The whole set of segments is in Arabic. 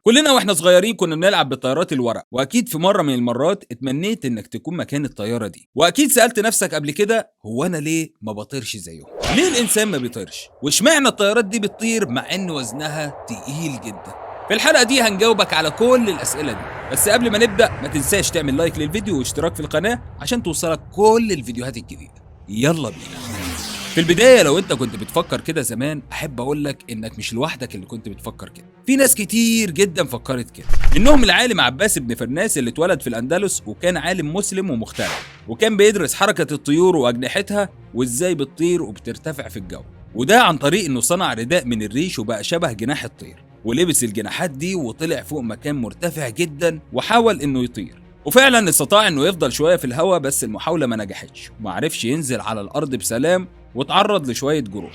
كلنا واحنا صغيرين كنا بنلعب بطيارات الورق، واكيد في مره من المرات اتمنيت انك تكون مكان الطياره دي، واكيد سالت نفسك قبل كده هو انا ليه ما بطيرش زيهم؟ ليه الانسان ما بيطيرش؟ واشمعنى الطيارات دي بتطير مع ان وزنها تقيل جدا؟ في الحلقه دي هنجاوبك على كل الاسئله دي، بس قبل ما نبدا ما تنساش تعمل لايك للفيديو واشتراك في القناه عشان توصلك كل الفيديوهات الجديده. يلا بينا. في البداية لو انت كنت بتفكر كده زمان، احب اقولك انك مش لوحدك اللي كنت بتفكر كده، في ناس كتير جدا فكرت كده، منهم العالم عباس بن فرناس اللي اتولد في الاندلس وكان عالم مسلم ومخترع، وكان بيدرس حركة الطيور واجنحتها وازاي بتطير وبترتفع في الجو، وده عن طريق انه صنع رداء من الريش وبقى شبه جناح الطير، ولبس الجناحات دي وطلع فوق مكان مرتفع جدا وحاول انه يطير، وفعلا استطاع انه يفضل شويه في الهواء، بس المحاوله ما نجحتش وما عرفش ينزل على الارض بسلام واتعرض لشويه جروح.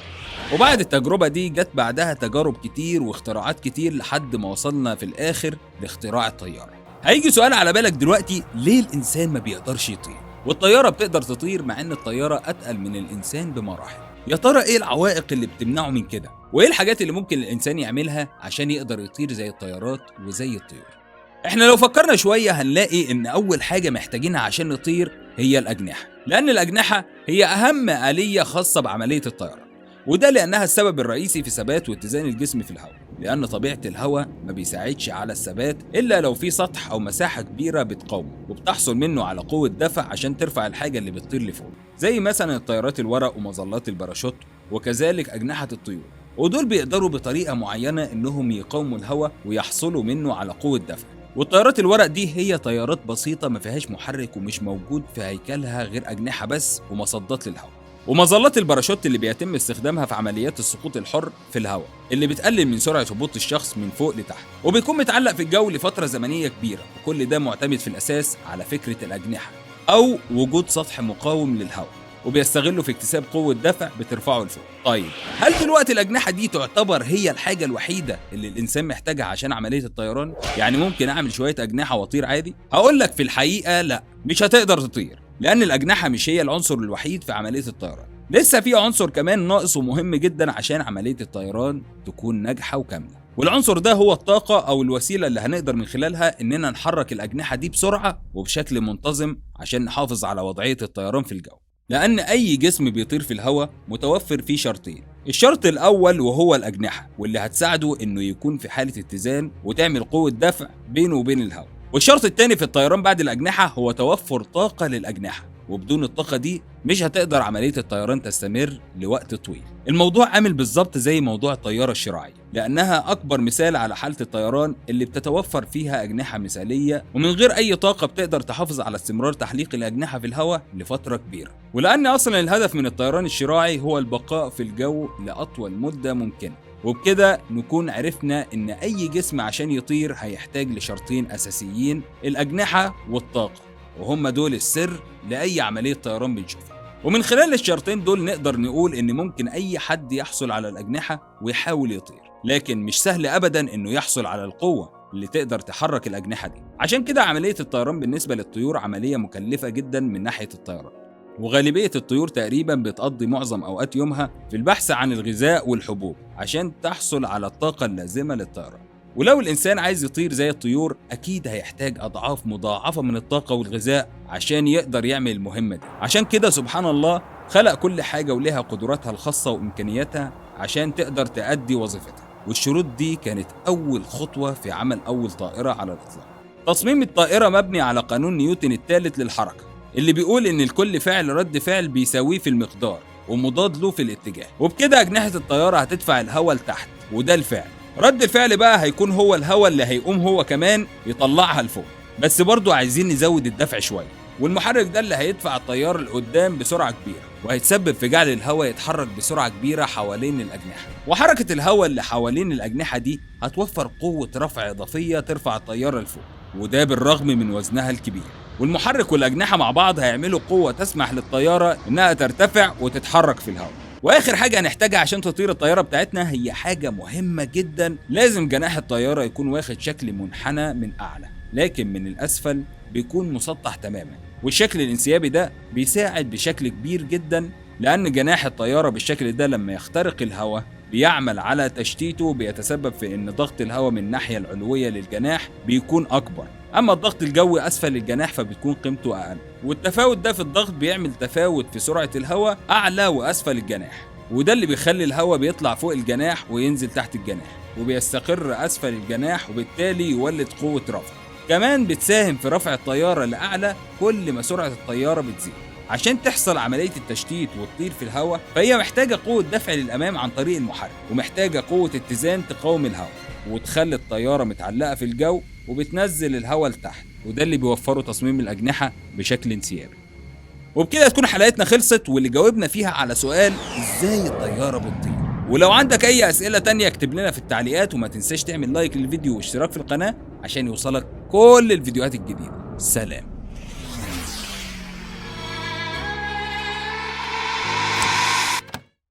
وبعد التجربه دي جت بعدها تجارب كتير واختراعات كتير لحد ما وصلنا في الاخر لاختراع الطياره. هيجي سؤال على بالك دلوقتي، ليه الانسان ما بيقدرش يطير والطياره بتقدر تطير مع ان الطياره اتقل من الانسان بمراحل؟ يا ترى ايه العوائق اللي بتمنعه من كده؟ وايه الحاجات اللي ممكن الانسان يعملها عشان يقدر يطير زي الطيارات وزي الطيور؟ احنا لو فكرنا شوية هنلاقي ان اول حاجة محتاجينها عشان نطير هي الاجنحة، لان الاجنحة هي اهم آلية خاصة بعملية الطيران، وده لانها السبب الرئيسي في ثبات واتزان الجسم في الهواء، لان طبيعة الهواء ما بيساعدش على الثبات الا لو في سطح او مساحة كبيرة بتقاومه وبتحصل منه على قوة دفع عشان ترفع الحاجة اللي بتطير لفوق، زي مثلا الطيارات الورق ومظلات الباراشوت، وكذلك اجنحة الطيور، ودول بيقدروا بطريقة معينة انهم يقاوموا الهواء ويحصلوا منه على قوة دفع. والطيارات الورق دي هي طيارات بسيطة ما فيهاش محرك ومش موجود في هيكلها غير أجنحة بس ومصدات للهواء. ومظلات الباراشوت اللي بيتم استخدامها في عمليات السقوط الحر في الهواء اللي بتقلل من سرعة هبوط الشخص من فوق لتحت، وبيكون متعلق في الجو لفترة زمنية كبيرة، وكل ده معتمد في الأساس على فكرة الأجنحة أو وجود سطح مقاوم للهواء، وبيستغلوا في اكتساب قوة دفع بترفعه لفوق. طيب هل دلوقتي الأجنحة دي تعتبر هي الحاجة الوحيدة اللي الإنسان محتاجها عشان عملية الطيران؟ يعني ممكن أعمل شوية أجنحة وأطير عادي؟ هقول لك في الحقيقة لا، مش هتقدر تطير، لأن الأجنحة مش هي العنصر الوحيد في عملية الطيران، لسه في عنصر كمان ناقص ومهم جدا عشان عملية الطيران تكون ناجحة وكاملة، والعنصر ده هو الطاقة أو الوسيلة اللي هنقدر من خلالها إننا نحرك الأجنحة دي بسرعة وبشكل منتظم عشان نحافظ على وضعية الطيران في الجو. لأن أي جسم بيطير في الهواء متوفر فيه شرطين، الشرط الأول وهو الأجنحة واللي هتساعده إنه يكون في حالة اتزان وتعمل قوة دفع بينه وبين الهواء، والشرط الثاني في الطيران بعد الأجنحة هو توفر طاقة للأجنحة، وبدون الطاقة دي مش هتقدر عملية الطيران تستمر لوقت طويل. الموضوع عامل بالظبط زي موضوع الطيارة الشراعية، لأنها أكبر مثال على حالة الطيران اللي بتتوفر فيها أجنحة مثالية ومن غير أي طاقة بتقدر تحافظ على استمرار تحليق الأجنحة في الهواء لفترة كبيرة. ولأن أصلا الهدف من الطيران الشراعي هو البقاء في الجو لأطول مدة ممكنة، وبكده نكون عرفنا إن أي جسم عشان يطير هيحتاج لشرطين أساسيين، الأجنحة والطاقة، وهم دول السر لأي عملية طيران بنشوفها. ومن خلال الشرطين دول نقدر نقول إن ممكن أي حد يحصل على الأجنحة ويحاول يطير، لكن مش سهل أبدا إنه يحصل على القوة اللي تقدر تحرك الأجنحة دي. عشان كده عملية الطيران بالنسبة للطيور عملية مكلفة جدا من ناحية الطيران، وغالبية الطيور تقريبا بتقضي معظم أوقات يومها في البحث عن الغذاء والحبوب عشان تحصل على الطاقة اللازمة للطيران. ولو الإنسان عايز يطير زي الطيور أكيد هيحتاج أضعاف مضاعفة من الطاقة والغذاء عشان يقدر يعمل المهمة دي. عشان كده سبحان الله خلق كل حاجة ولها قدراتها الخاصة وإمكانياتها عشان تقدر تأدي وظيفتها، والشروط دي كانت أول خطوة في عمل أول طائرة على الإطلاق. تصميم الطائرة مبني على قانون نيوتن الثالث للحركة، اللي بيقول إن لكل فعل رد فعل بيساويه في المقدار ومضاد له في الاتجاه، وبكده أجنحة الطيارة هتدفع الهواء لتحت، وده الفعل. رد الفعل بقى هيكون هو الهواء اللي هيقوم هو كمان يطلعها لفوق، بس برضو عايزين نزود الدفع شوية، والمحرك ده اللي هيدفع الطيار لقدام بسرعة كبيرة وهيتسبب في جعل الهواء يتحرك بسرعة كبيرة حوالين الأجنحة، وحركة الهواء اللي حوالين الأجنحة دي هتوفر قوة رفع إضافية ترفع الطيارة لفوق، وده بالرغم من وزنها الكبير. والمحرك والأجنحة مع بعض هيعملوا قوة تسمح للطيارة إنها ترتفع وتتحرك في الهواء. واخر حاجه هنحتاجها عشان تطير الطياره بتاعتنا هي حاجه مهمه جدا، لازم جناح الطياره يكون واخد شكل منحنى من اعلى، لكن من الاسفل بيكون مسطح تماما، والشكل الانسيابي ده بيساعد بشكل كبير جدا لأن جناح الطيارة بالشكل ده لما يخترق الهواء بيعمل على تشتيته، بيتسبب في ان ضغط الهواء من الناحية العلوية للجناح بيكون اكبر، اما الضغط الجوي اسفل الجناح فبتكون قيمته اقل. والتفاوت ده في الضغط بيعمل تفاوت في سرعة الهواء اعلى واسفل الجناح، وده اللي بيخلي الهواء بيطلع فوق الجناح وينزل تحت الجناح وبيستقر اسفل الجناح، وبالتالي يولد قوة رفع. كمان بتساهم في رفع الطيارة لأعلى كل ما سرعة الطيارة بتزيد. عشان تحصل عملية التشتيت وتطير في الهواء فهي محتاجة قوة دفع للأمام عن طريق المحرك، ومحتاجة قوة اتزان تقاوم الهواء وتخلي الطيارة متعلقة في الجو وبتنزل الهواء لتحت، وده اللي بيوفره تصميم الأجنحة بشكل انسيابي. وبكده تكون حلقتنا خلصت، واللي جاوبنا فيها على سؤال ازاي الطيارة بتطير. ولو عندك أي أسئلة تانية اكتب لنا في التعليقات، وما تنساش تعمل لايك للفيديو واشتراك في القناة عشان يوصلك كل الفيديوهات الجديدة. سلام.